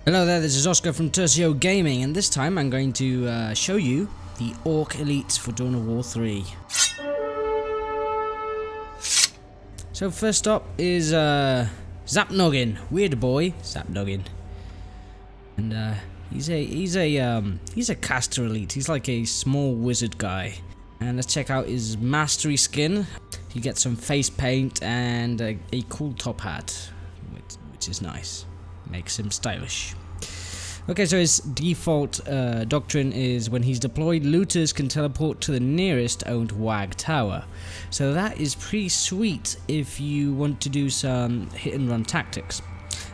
Hello there, this is Oscar from Tercio Gaming, and this time I'm going to show you the Orc elites for Dawn of War 3. So first up is Zap Noggin, weird boy, Zap Noggin, and he's a caster elite. He's like a small wizard guy, and let's check out his mastery skin. You get some face paint and a cool top hat, which is nice. Makes him stylish. Okay, so his default doctrine is when he's deployed, looters can teleport to the nearest owned WAG tower. So that is pretty sweet if you want to do some hit and run tactics.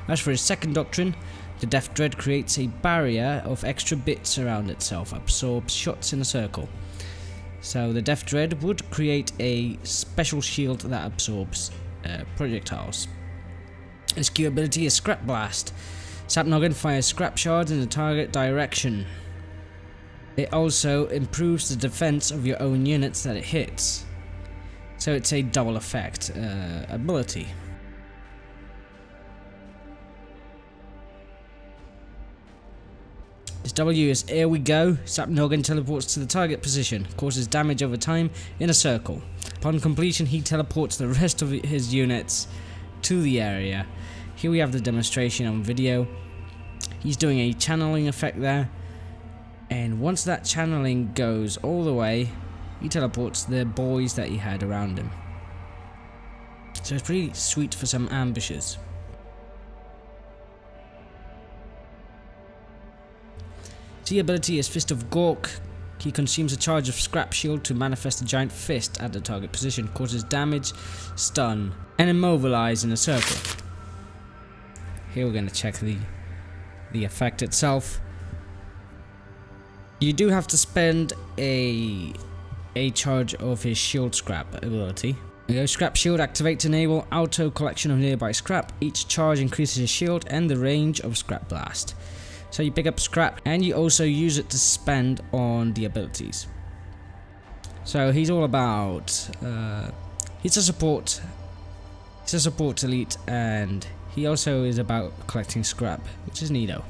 As for his second doctrine, the Death Dread creates a barrier of extra bits around itself, absorbs shots in a circle. So the Death Dread would create a special shield that absorbs projectiles. His Q ability is Scrap Blast. Zap Noggin fires scrap shards in the target direction. It also improves the defense of your own units that it hits. So it's a double effect ability. His W is Here We Go. Zap Noggin teleports to the target position, causes damage over time in a circle. Upon completion, he teleports the rest of his units to the area. Here we have the demonstration on video. He's doing a channeling effect there, and once that channeling goes all the way, he teleports the boys that he had around him. So it's pretty sweet for some ambushes. The ability is Fist of Gork. He consumes a charge of scrap shield to manifest a giant fist at the target position, causes damage, stun, and immobilize in a circle. Here we're going to check the effect itself. You do have to spend a charge of his shield scrap ability. Scrap shield activate to enable auto collection of nearby scrap. Each charge increases his shield and the range of scrap blast. So you pick up scrap and you also use it to spend on the abilities. So he's all about he's a support elite, and he also is about collecting scrap, which is neato.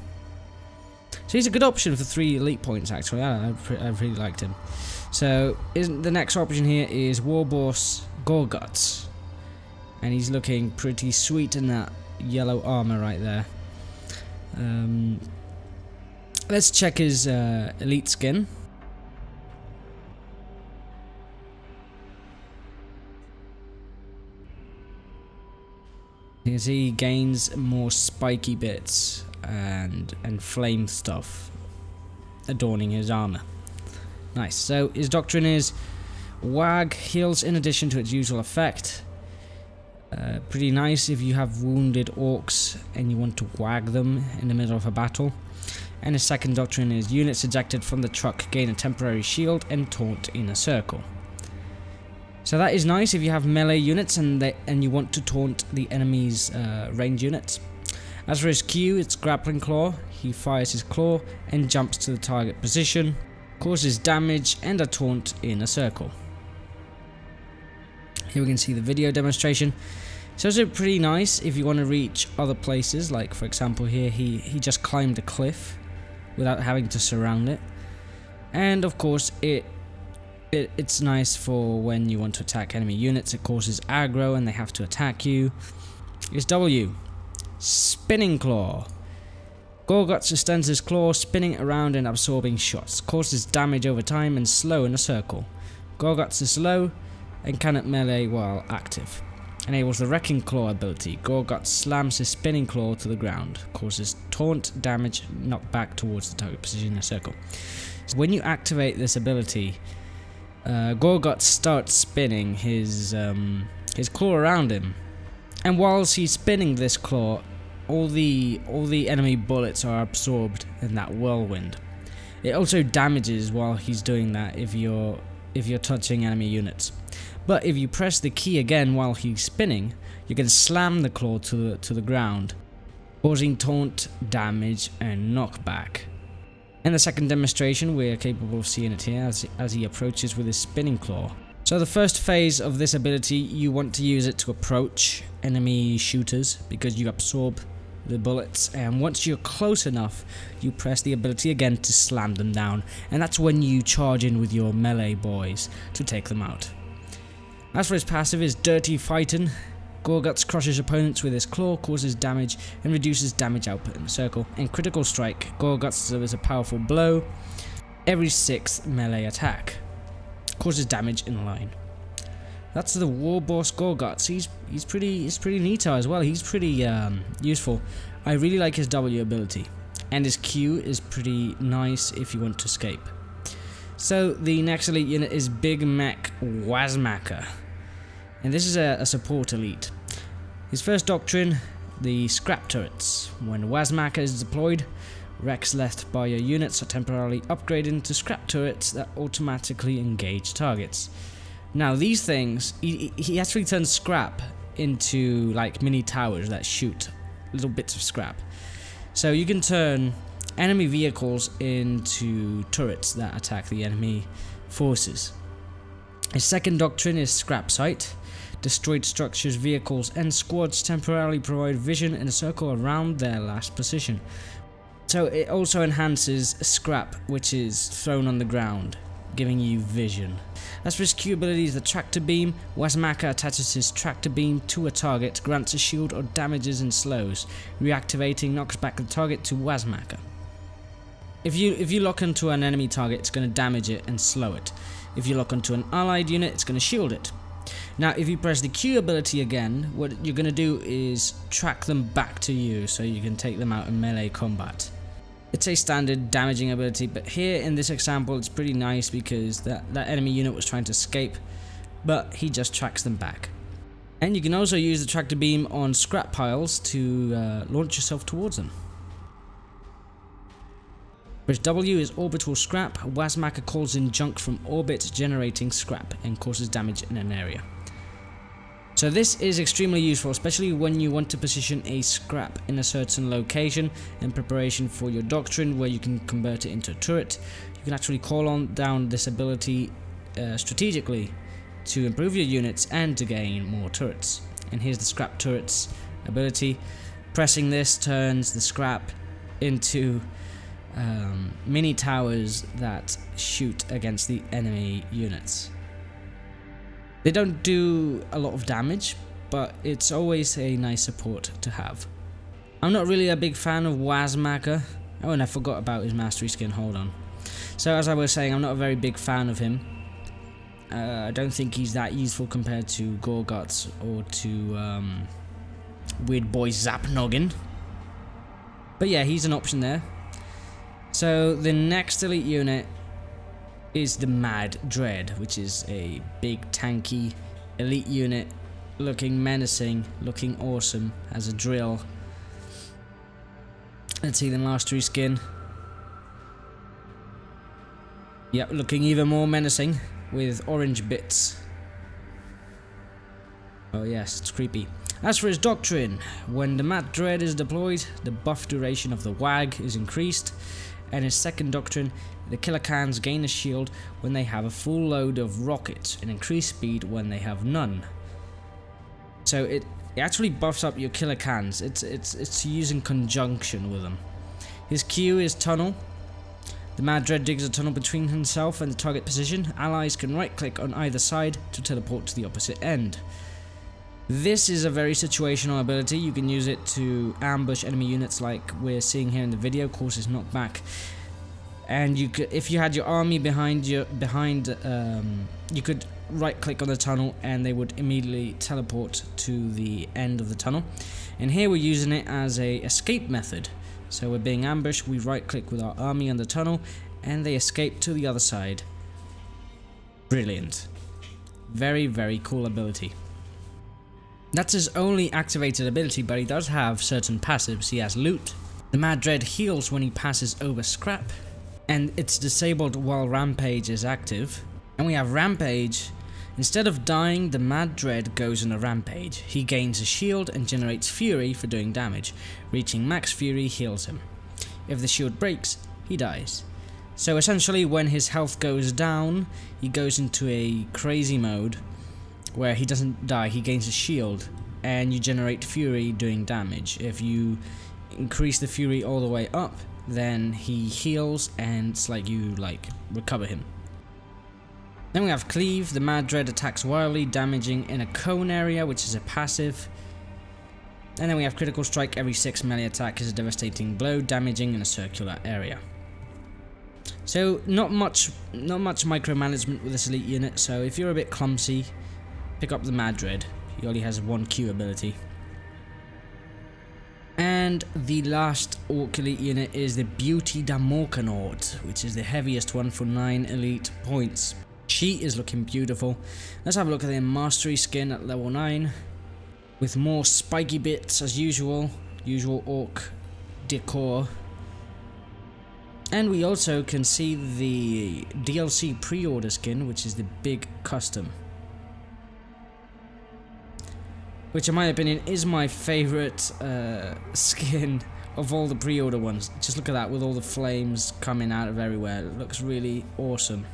So he's a good option for 3 elite points actually. I really liked him. So the next option here is War Boss Gorguts, and he's looking pretty sweet in that yellow armor right there. Let's check his elite skin. You can see he gains more spiky bits and flame stuff adorning his armor. Nice. So his doctrine is WAG heals in addition to its usual effect. Pretty nice if you have wounded orcs and you want to WAG them in the middle of a battle. And his second doctrine is units ejected from the truck gain a temporary shield and taunt in a circle. So that is nice if you have melee units and you want to taunt the enemy's range units. As for his Q, it's Grappling Claw. He fires his claw and jumps to the target position, causes damage and a taunt in a circle. Here we can see the video demonstration. So it's pretty nice if you want to reach other places, like for example here he just climbed a cliff without having to surround it. And of course it's nice for when you want to attack enemy units. It causes aggro and they have to attack you. It's W. Spinning Claw. Gorguts extends his claw, spinning around and absorbing shots. Causes damage over time and slow in a circle. Gorguts is slow and cannot melee while active. Enables the Wrecking Claw ability. Gorguts slams his spinning claw to the ground. Causes taunt, damage, knocked back towards the target position in a circle. So when you activate this ability, Gorguts starts spinning his claw around him, and whilst he's spinning this claw, all the enemy bullets are absorbed in that whirlwind. It also damages while he's doing that if you're touching enemy units. But if you press the key again while he's spinning, you can slam the claw to the ground, causing taunt, damage, and knockback. In the second demonstration, we're capable of seeing it here as he approaches with his spinning claw. So the first phase of this ability, you want to use it to approach enemy shooters because you absorb the bullets, and once you're close enough, you press the ability again to slam them down, and that's when you charge in with your melee boys to take them out. As for his passive, is Dirty Fightin'. Gorguts crushes opponents with his claw, causes damage, and reduces damage output in a circle. In Critical Strike, Gorguts delivers a powerful blow every 6th melee attack, causes damage in a line. That's the War Boss Gorguts. He's pretty neat as well. He's pretty useful. I really like his W ability, and his Q is pretty nice if you want to escape. So the next elite unit is Big Mech Huas Makka, and this is a support elite. His first doctrine, the Scrap Turrets. When Huas Makka is deployed, wrecks left by your units are temporarily upgraded into Scrap Turrets that automatically engage targets. Now these things, he actually turns scrap into like mini towers that shoot little bits of scrap. So you can turn enemy vehicles into turrets that attack the enemy forces. His second doctrine is Scrap Sight. Destroyed structures, vehicles, and squads temporarily provide vision in a circle around their last position. So it also enhances scrap which is thrown on the ground, giving you vision. As for his Q abilities, the Tractor Beam. Huas Makka attaches his Tractor Beam to a target, grants a shield or damages and slows. Reactivating knocks back the target to Huas Makka. If you lock onto an enemy target, it's going to damage it and slow it. If you lock onto an allied unit, it's going to shield it. Now if you press the Q ability again, what you're going to do is track them back to you so you can take them out in melee combat. It's a standard damaging ability, but here in this example it's pretty nice because that enemy unit was trying to escape, but he just tracks them back. And you can also use the Tractor Beam on scrap piles to launch yourself towards them. Which W is Orbital Scrap. Huas Makka calls in junk from orbit, generating scrap and causes damage in an area. So this is extremely useful, especially when you want to position a scrap in a certain location in preparation for your doctrine where you can convert it into a turret. You can actually call on down this ability strategically to improve your units and to gain more turrets. And here's the Scrap Turrets ability. Pressing this turns the scrap into mini towers that shoot against the enemy units. They don't do a lot of damage, but it's always a nice support to have. I'm not really a big fan of Huas Makka. Oh, and I forgot about his mastery skin, hold on. So as I was saying, I'm not a very big fan of him. I don't think he's that useful compared to Gorguts or to weird boy Zap Noggin. But yeah, he's an option there. So the next elite unit is the Mad Dread, which is a big tanky elite unit, looking menacing, looking awesome, has a drill. Let's see the mastery skin. Yep, looking even more menacing with orange bits. Oh yes, it's creepy. As for his doctrine, when the Mad Dread is deployed, the buff duration of the WAG is increased. And his second doctrine, the Killer Cans gain a shield when they have a full load of rockets and increased speed when they have none. So it actually buffs up your Killer Cans. It's used in conjunction with them. His Q is Tunnel. The Mad Dread digs a tunnel between himself and the target position. Allies can right click on either side to teleport to the opposite end. This is a very situational ability. You can use it to ambush enemy units like we're seeing here in the video, causes knockback. And you could, if you had your army behind you could right click on the tunnel and they would immediately teleport to the end of the tunnel. And here we're using it as a escape method. So we're being ambushed, we right click with our army on the tunnel and they escape to the other side. Brilliant. Very, very cool ability. That's his only activated ability, but he does have certain passives. He has Loot. The Mad Dread heals when he passes over scrap, and it's disabled while Rampage is active. And we have Rampage. Instead of dying, the Mad Dread goes on a rampage. He gains a shield and generates Fury for doing damage. Reaching max Fury heals him. If the shield breaks, he dies. So essentially when his health goes down, he goes into a crazy mode where he doesn't die, he gains a shield, and you generate Fury doing damage. If you increase the fury all the way up, then he heals and it's like you recover him. Then we have Cleave. The Mad Dread attacks wildly, damaging in a cone area, which is a passive. And then we have Critical Strike. Every 6 melee attack is a devastating blow, damaging in a circular area. So not much micromanagement with this elite unit. So if you're a bit clumsy, pick up the Mad Dread. He only has 1 Q ability. And the last Orc elite unit is the Beauty da Morkanaut, which is the heaviest one for 9 elite points. She is looking beautiful. Let's have a look at the Mastery skin at level 9. With more spiky bits as usual. Usual Orc decor. And we also can see the DLC pre-order skin, which is the Big Custom. Which in my opinion is my favourite skin of all the pre-order ones. Just look at that with all the flames coming out of everywhere. It looks really awesome.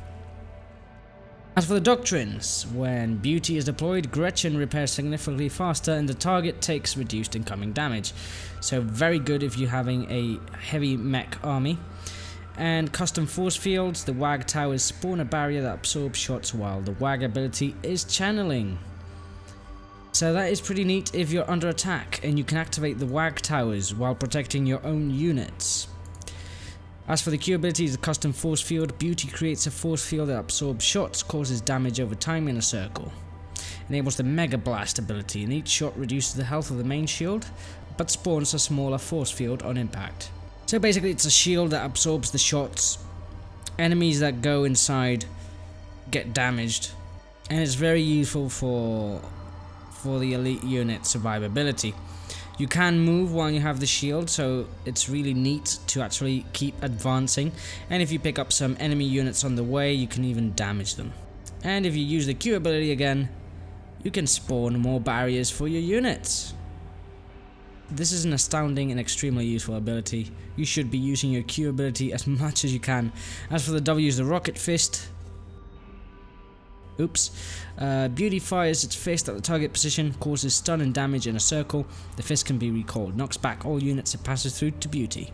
As for the doctrines, when Beauty is deployed, Gretchen repairs significantly faster and the target takes reduced incoming damage. So very good if you're having a heavy mech army. And custom force fields, the WAG towers spawn a barrier that absorbs shots while the WAG ability is channeling. So that is pretty neat if you're under attack and you can activate the WAG towers while protecting your own units. As for the Q ability, the custom force field, Beauty creates a force field that absorbs shots, causes damage over time in a circle. Enables the Mega Blast ability, and each shot reduces the health of the main shield, but spawns a smaller force field on impact. So basically it's a shield that absorbs the shots, enemies that go inside get damaged, and it's very useful for the elite unit survivability. You can move while you have the shield, so it's really neat to actually keep advancing. And if you pick up some enemy units on the way, you can even damage them. And if you use the Q ability again, you can spawn more barriers for your units. This is an astounding and extremely useful ability. You should be using your Q ability as much as you can. As for the W, is the Rocket Fist. Beauty fires its fist at the target position, causes stun and damage in a circle. The fist can be recalled, knocks back all units it passes through to Beauty.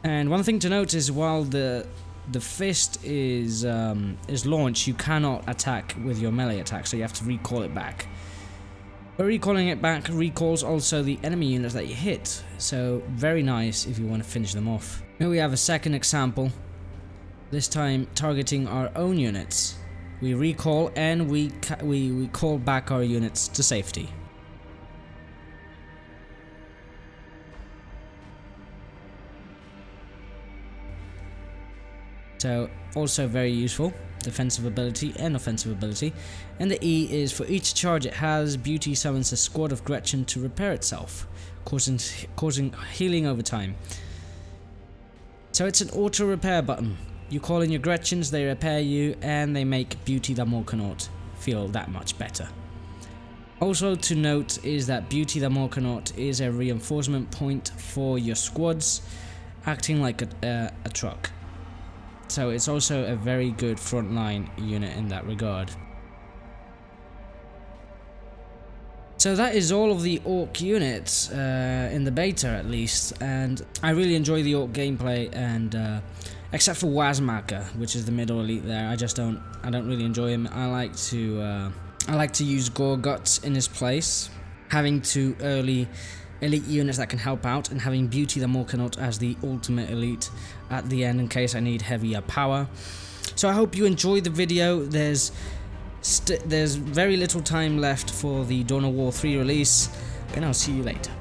And one thing to note is while the fist is launched, you cannot attack with your melee attack, so you have to recall it back. But recalling it back recalls also the enemy units that you hit, so very nice if you want to finish them off. Here we have a second example. This time targeting our own units. We recall and we call back our units to safety. So also very useful, defensive ability and offensive ability. And the E is for each charge it has, Beauty summons a squad of Gretchen to repair itself, causing healing over time. So it's an auto repair button. You call in your Gretchens, they repair you, and they make Beauty the Morkanaut feel that much better. Also to note is that Beauty the Morkanaut is a reinforcement point for your squads, acting like a truck. So it's also a very good frontline unit in that regard. So that is all of the Orc units, in the beta at least, and I really enjoy the Orc gameplay, and except for Huas Makka, which is the middle elite there, I don't really enjoy him. I like to use Gorguts in his place, having 2 early elite units that can help out, and having Beauty the Morkanaut as the ultimate elite at the end in case I need heavier power. So I hope you enjoyed the video. There's very little time left for the Dawn of War 3 release, and I'll see you later.